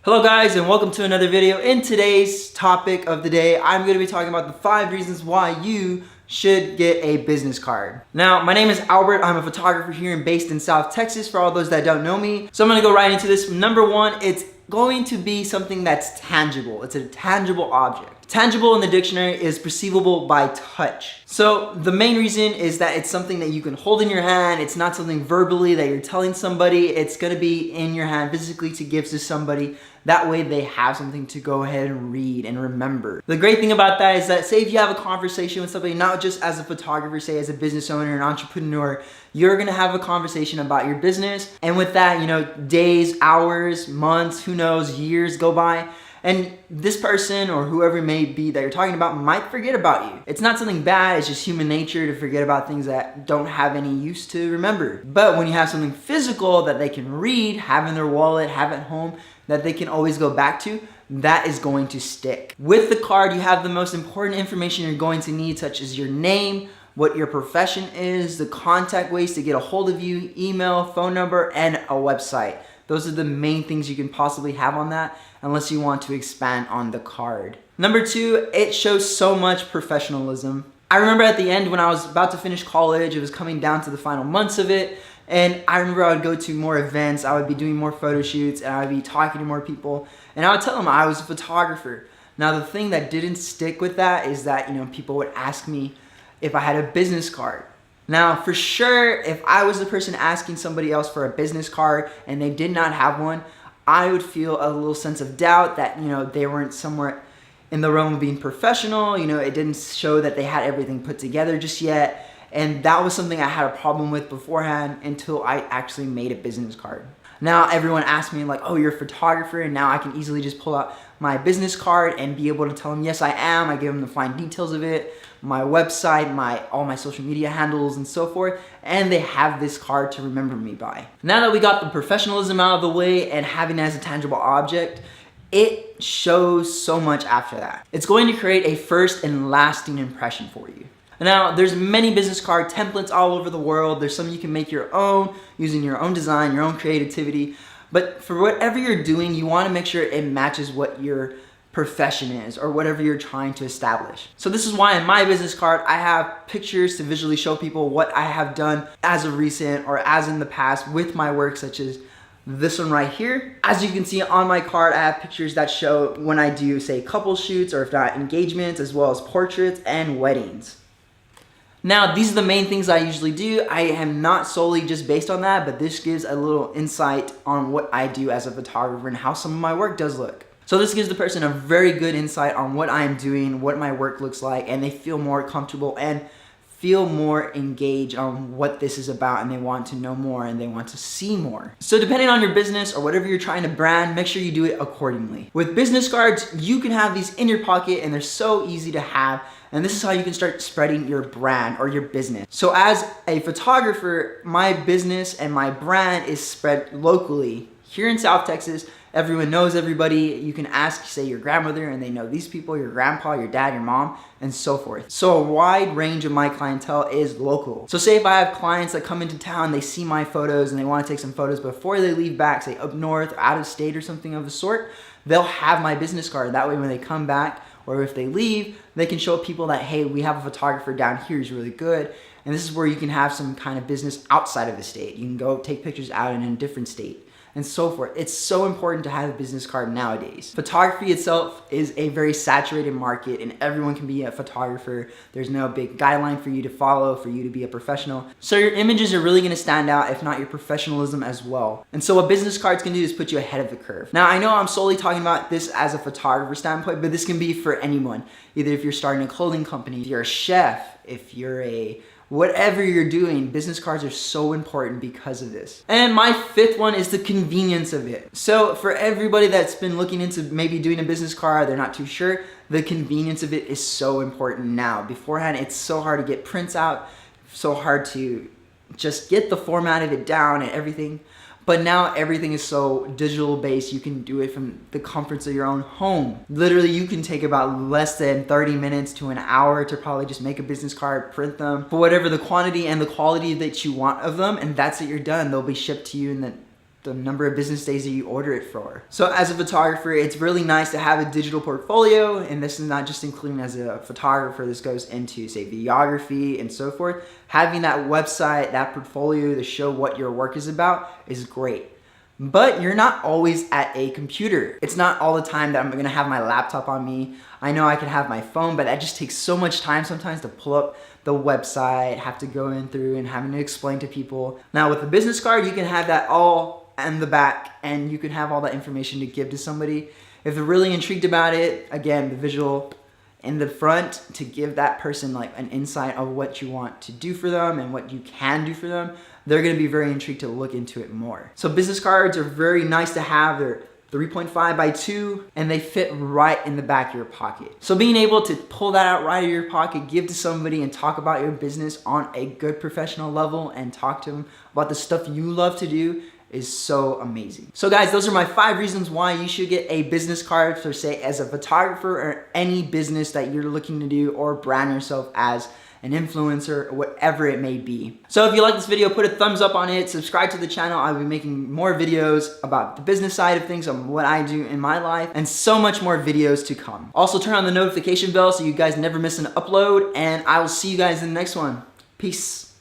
Hello guys, and welcome to another video. In today's topic of the day, I'm going to be talking about the 5 reasons why you should get a business card. Now, my name is Albert. I'm a photographer here and based in South Texas for all those that don't know me. So I'm going to go right into this. Number 1, it's going to be something that's tangible. It's a tangible object. Tangible in the dictionary is perceivable by touch. So the main reason is that it's something that you can hold in your hand. It's not something verbally that you're telling somebody. It's going to be in your hand physically to give to somebody. That way they have something to go ahead and read and remember. The great thing about that is that say if you have a conversation with somebody, not just as a photographer, say as a business owner, an entrepreneur, you're gonna have a conversation about your business. And with that, you know, days, hours, months, who knows, years go by. And this person or whoever it may be that you're talking about might forget about you. It's not something bad, it's just human nature to forget about things that don't have any use to remember. But when you have something physical that they can read, have in their wallet, have at home, that they can always go back to, that is going to stick. With the card, you have the most important information you're going to need, such as your name, what your profession is, the contact ways to get a hold of you, email, phone number, and a website. Those are the main things you can possibly have on that, unless you want to expand on the card. Number 2, it shows so much professionalism. I remember at the end when I was about to finish college, it was coming down to the final months of it, and I remember I would go to more events, I would be doing more photo shoots, and I would be talking to more people, and I would tell them I was a photographer. Now the thing that didn't stick with that is that, you know, people would ask me if I had a business card. Now for sure, if I was the person asking somebody else for a business card and they did not have one, I would feel a little sense of doubt that, you know, they weren't somewhere in the realm of being professional. You know, it didn't show that they had everything put together just yet. And that was something I had a problem with beforehand until I actually made a business card. Now everyone asks me like, oh, you're a photographer, and now I can easily just pull out my business card and be able to tell them, yes, I am. I give them the fine details of it, my website, all my social media handles and so forth, and they have this card to remember me by. Now that we got the professionalism out of the way and having it as a tangible object, it shows so much after that. It's going to create a first and lasting impression for you. Now, there's many business card templates all over the world. There's some you can make your own using your own design, your own creativity. But for whatever you're doing, you want to make sure it matches what your profession is or whatever you're trying to establish. So this is why in my business card, I have pictures to visually show people what I have done as of recent or as in the past with my work, such as this one right here. As you can see on my card, I have pictures that show when I do, say, couple shoots or if not engagements, as well as portraits and weddings. Now, these are the main things I usually do. I am not solely just based on that, but this gives a little insight on what I do as a photographer and how some of my work does look. So this gives the person a very good insight on what I'm doing, what my work looks like, and they feel more comfortable and feel more engaged on what this is about, and they want to know more and they want to see more. So depending on your business or whatever you're trying to brand, make sure you do it accordingly. With business cards, you can have these in your pocket and they're so easy to have. And this is how you can start spreading your brand or your business. So as a photographer, my business and my brand is spread locally. Here in South Texas, everyone knows everybody. You can ask, say, your grandmother, and they know these people, your grandpa, your dad, your mom, and so forth. So a wide range of my clientele is local. So say if I have clients that come into town, they see my photos and they want to take some photos before they leave back, say up north, or out of state or something of the sort, they'll have my business card. That way when they come back, or if they leave, they can show people that, hey, we have a photographer down here who's really good. And this is where you can have some kind of business outside of the state. You can go take pictures out in a different state and so forth. It's so important to have a business card nowadays. Photography itself is a very saturated market and everyone can be a photographer. There's no big guideline for you to follow, for you to be a professional. So your images are really gonna stand out, if not your professionalism as well. And so what business cards can do is put you ahead of the curve. Now I know I'm solely talking about this as a photographer standpoint, but this can be for anyone. Either if you're starting a clothing company, if you're a chef, if you're whatever you're doing, business cards are so important because of this. And my 5th one is the convenience of it. So for everybody that's been looking into maybe doing a business card, they're not too sure, the convenience of it is so important now. Beforehand, it's so hard to get prints out, so hard to just get the format of it down and everything. But now everything is so digital based, you can do it from the comforts of your own home. Literally, you can take about less than 30 minutes to an hour to probably just make a business card, print them for whatever the quantity and the quality that you want of them, and that's it, you're done. They'll be shipped to you in the the number of business days that you order it for. So as a photographer, it's really nice to have a digital portfolio, and this is not just including as a photographer, this goes into, say, videography and so forth. Having that website, that portfolio to show what your work is about is great. But you're not always at a computer. It's not all the time that I'm gonna have my laptop on me. I know I can have my phone, but that just takes so much time sometimes to pull up the website, have to go in through and having to explain to people. Now with the business card, you can have that all in the back and you can have all that information to give to somebody. If they're really intrigued about it, again, the visual in the front to give that person like an insight of what you want to do for them and what you can do for them, they're gonna be very intrigued to look into it more. So business cards are very nice to have. They're 3.5 by 2 and they fit right in the back of your pocket. So being able to pull that out right out of your pocket, give to somebody and talk about your business on a good professional level and talk to them about the stuff you love to do is so amazing. So guys, those are my 5 reasons why you should get a business card for, say, as a photographer or any business that you're looking to do or brand yourself as an influencer, or whatever it may be. So if you like this video, put a thumbs up on it, subscribe to the channel. I'll be making more videos about the business side of things, on what I do in my life, and so much more videos to come. Also turn on the notification bell so you guys never miss an upload, and I will see you guys in the next one. Peace.